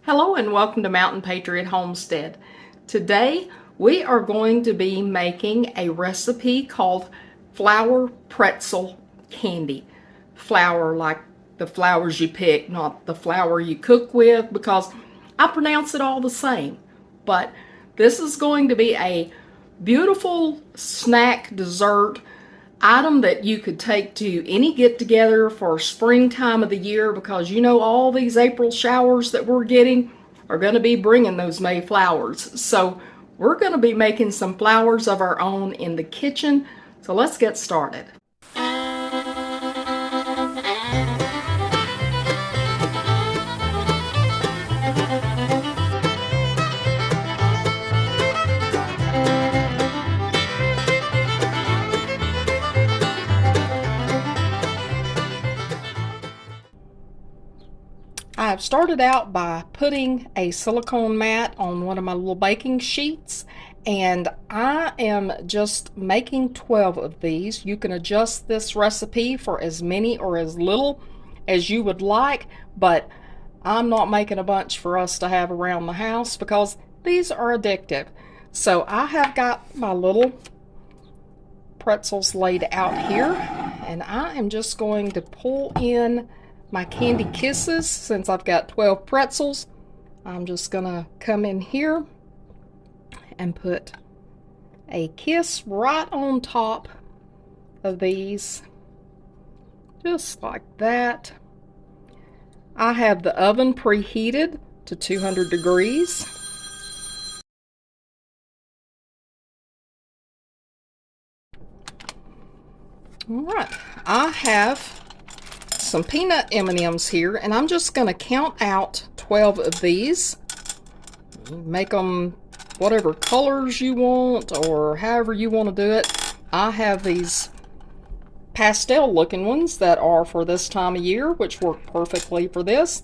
Hello and welcome to Mountain Patriot Homestead. Today we are going to be making a recipe called flour pretzel candy. Flour like the flowers you pick, not the flour you cook with, because I pronounce it all the same. But this is going to be a beautiful snack dessert item that you could take to any get-together for springtime of the year, because you know all these April showers that we're getting are going to be bringing those May flowers. So we're going to be making some flowers of our own in the kitchen. So let's get started. I've started out by putting a silicone mat on one of my little baking sheets, and I am just making 12 of these. You can adjust this recipe for as many or as little as you would like, but I'm not making a bunch for us to have around the house because these are addictive. So I have got my little pretzels laid out here, and I am just going to pull in my Candy Kisses. Since I've got 12 pretzels, I'm just gonna come in here and put a kiss right on top of these, just like that. I have the oven preheated to 200 degrees. All right, I have some peanut M&Ms here, and I'm just going to count out 12 of these. Make them whatever colors you want or however you want to do it. I have these pastel looking ones that are for this time of year, which work perfectly for this.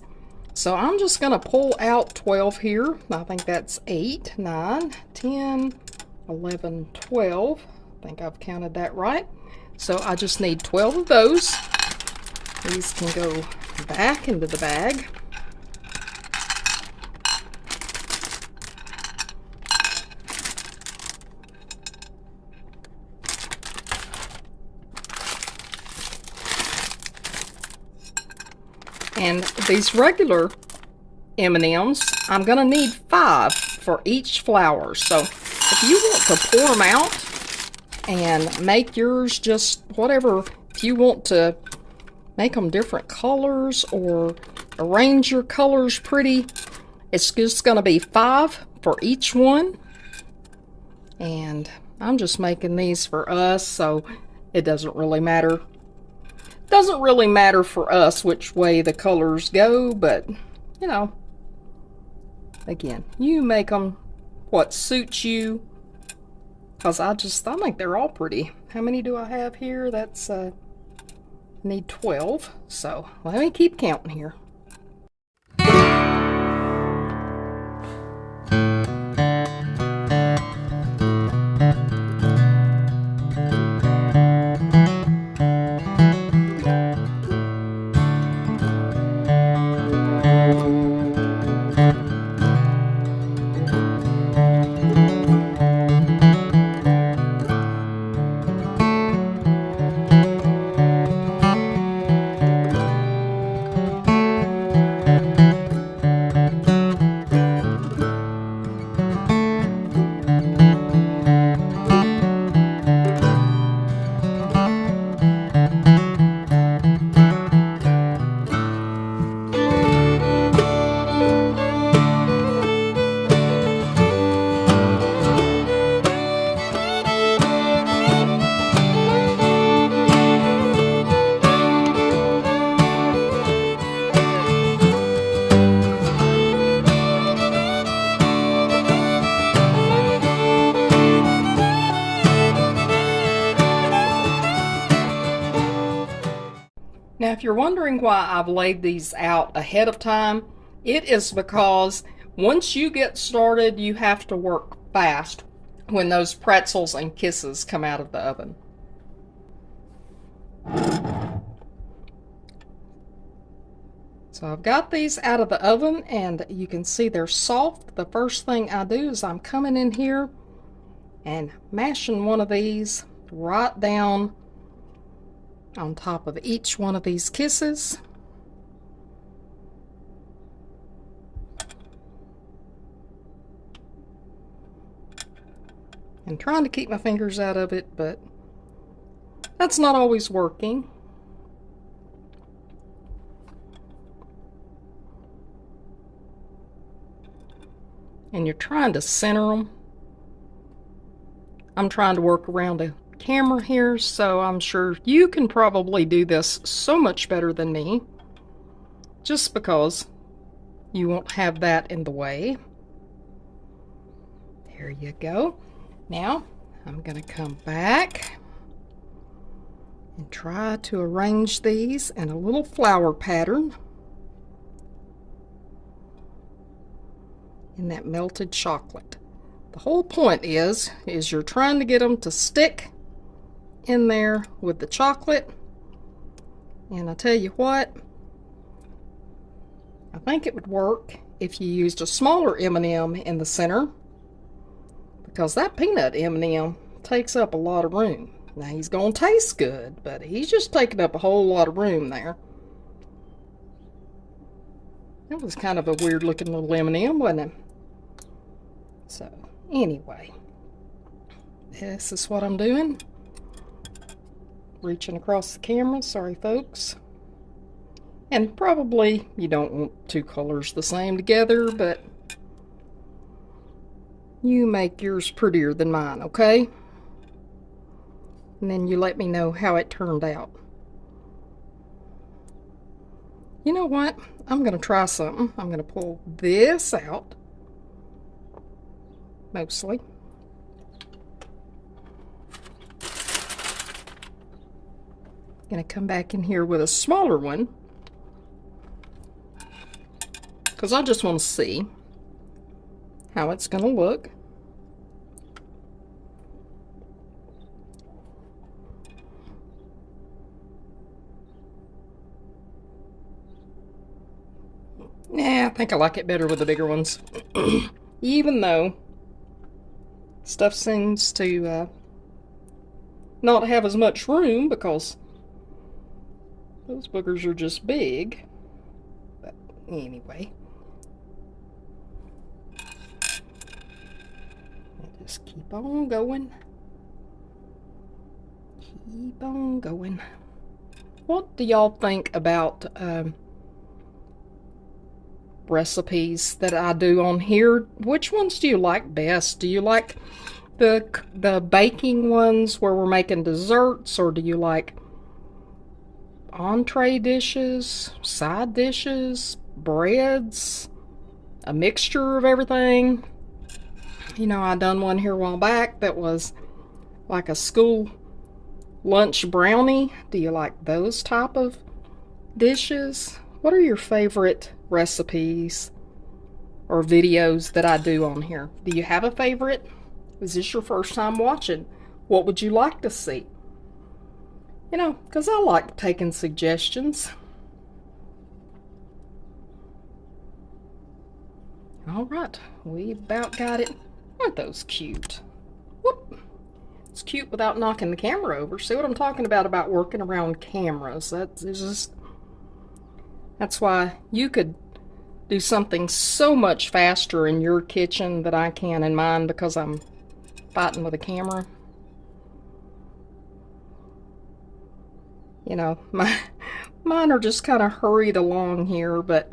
So I'm just going to pull out 12 here. I think that's 8, 9, 10, 11, 12. I think I've counted that right. So I just need 12 of those. These can go back into the bag. And these regular M&Ms, I'm going to need 5 for each flower. So if you want to pour them out and make yours just whatever, if you want to make them different colors or arrange your colors pretty, it's just going to be 5 for each one. And I'm just making these for us, so it doesn't really matter. Doesn't really matter for us which way the colors go, but you know, again, you make them what suits you, because I think they're all pretty. How many do I have here? That's need 12, so let me keep counting here. Now, if you're wondering why I've laid these out ahead of time, it is because once you get started, you have to work fast when those pretzels and kisses come out of the oven. So I've got these out of the oven and you can see they're soft. The first thing I do is I'm coming in here and mashing one of these right down on top of each one of these kisses. And trying to keep my fingers out of it, but that's not always working. And you're trying to center them. I'm trying to work around a camera here, so I'm sure you can probably do this so much better than me, just because you won't have that in the way. There you go. Now I'm going to come back and try to arrange these in a little flower pattern in that melted chocolate. The whole point is you're trying to get them to stick in there with the chocolate. And I tell you what, I think it would work if you used a smaller M&M in the center, because that peanut M&M takes up a lot of room. Now he's gonna taste good, but he's just taking up a whole lot of room there. That was kind of a weird looking little M&M, wasn't it? So anyway, this is what I'm doing. Reaching across the camera, sorry folks. And probably you don't want two colors the same together, but you make yours prettier than mine, okay? And then you let me know how it turned out. You know what? I'm going to try something. I'm going to pull this out, mostly. Going to come back in here with a smaller one, because I just want to see how it's going to look. Yeah, I think I like it better with the bigger ones. Even though stuff seems to not have as much room because those boogers are just big. But anyway, just keep on going. Keep on going. What do y'all think about recipes that I do on here? Which ones do you like best? Do you like the baking ones where we're making desserts, or do you like entree dishes, side dishes, breads, a mixture of everything? You know, I done one here a while back that was like a school lunch brownie. Do you like those type of dishes? What are your favorite recipes or videos that I do on here? Do you have a favorite? Is this your first time watching? What would you like to see? You know, because I like taking suggestions. All right, we about got it. Aren't those cute? Whoop. It's cute without knocking the camera over. See what I'm talking about working around cameras. That's why you could do something so much faster in your kitchen than I can in mine, because I'm fighting with a camera. You know, mine are just kind of hurried along here, but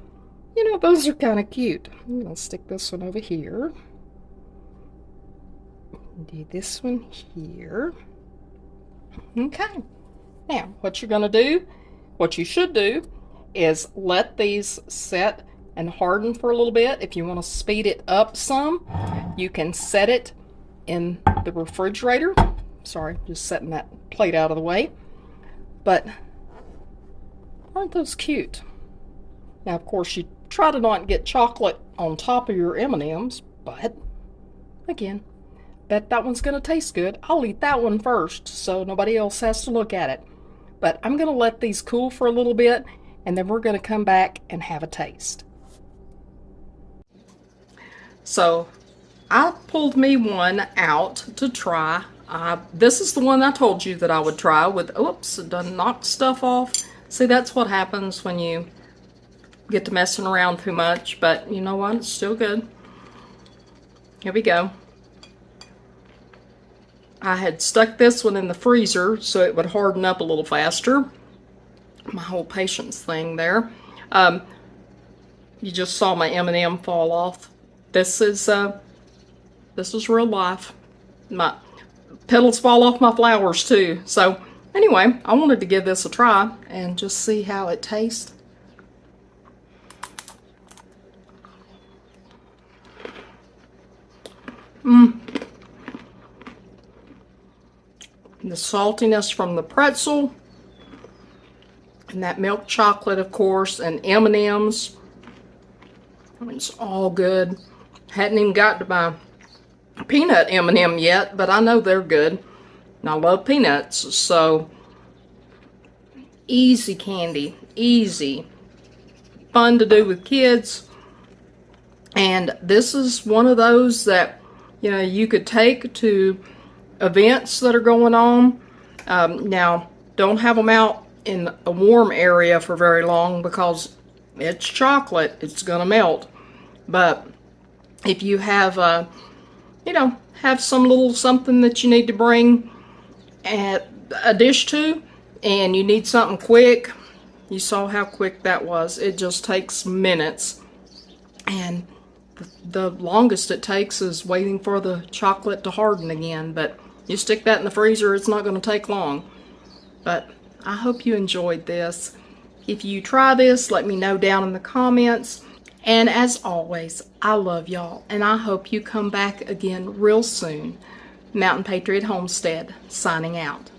you know, those are kind of cute. I'm going to stick this one over here. Do this one here. Okay. Now, what you're going to do, what you should do, is let these set and harden for a little bit. If you want to speed it up some, you can set it in the refrigerator. Sorry, just setting that plate out of the way. But aren't those cute? Now, of course, you try to not get chocolate on top of your M&Ms, but again, bet that one's going to taste good. I'll eat that one first so nobody else has to look at it. But I'm going to let these cool for a little bit, and then we're going to come back and have a taste. So I pulled me one out to try. This is the one I told you that I would try with, oops, it done knocked stuff off. See, that's what happens when you get to messing around too much, but you know what, it's still good. Here we go. I had stuck this one in the freezer so it would harden up a little faster. My whole patience thing there. You just saw my M&M fall off. This is real life. My petals fall off my flowers too. So anyway, I wanted to give this a try and just see how it tastes. The saltiness from the pretzel and that milk chocolate, of course, and M&Ms. It's all good. Hadn't even got to my peanut M&M yet, but I know they're good. And I love peanuts, so easy candy, easy. Fun to do with kids. And this is one of those that, you know, you could take to events that are going on. Now, don't have them out in a warm area for very long because it's chocolate. It's gonna melt. But if you have, you know, have some little something that you need to bring a dish to, and you need something quick, you saw how quick that was. It just takes minutes. And the longest it takes is waiting for the chocolate to harden again. But you stick that in the freezer, it's not going to take long. But I hope you enjoyed this. If you try this, let me know down in the comments. And as always, I love y'all, and I hope you come back again real soon. Mountain Patriot Homestead, signing out.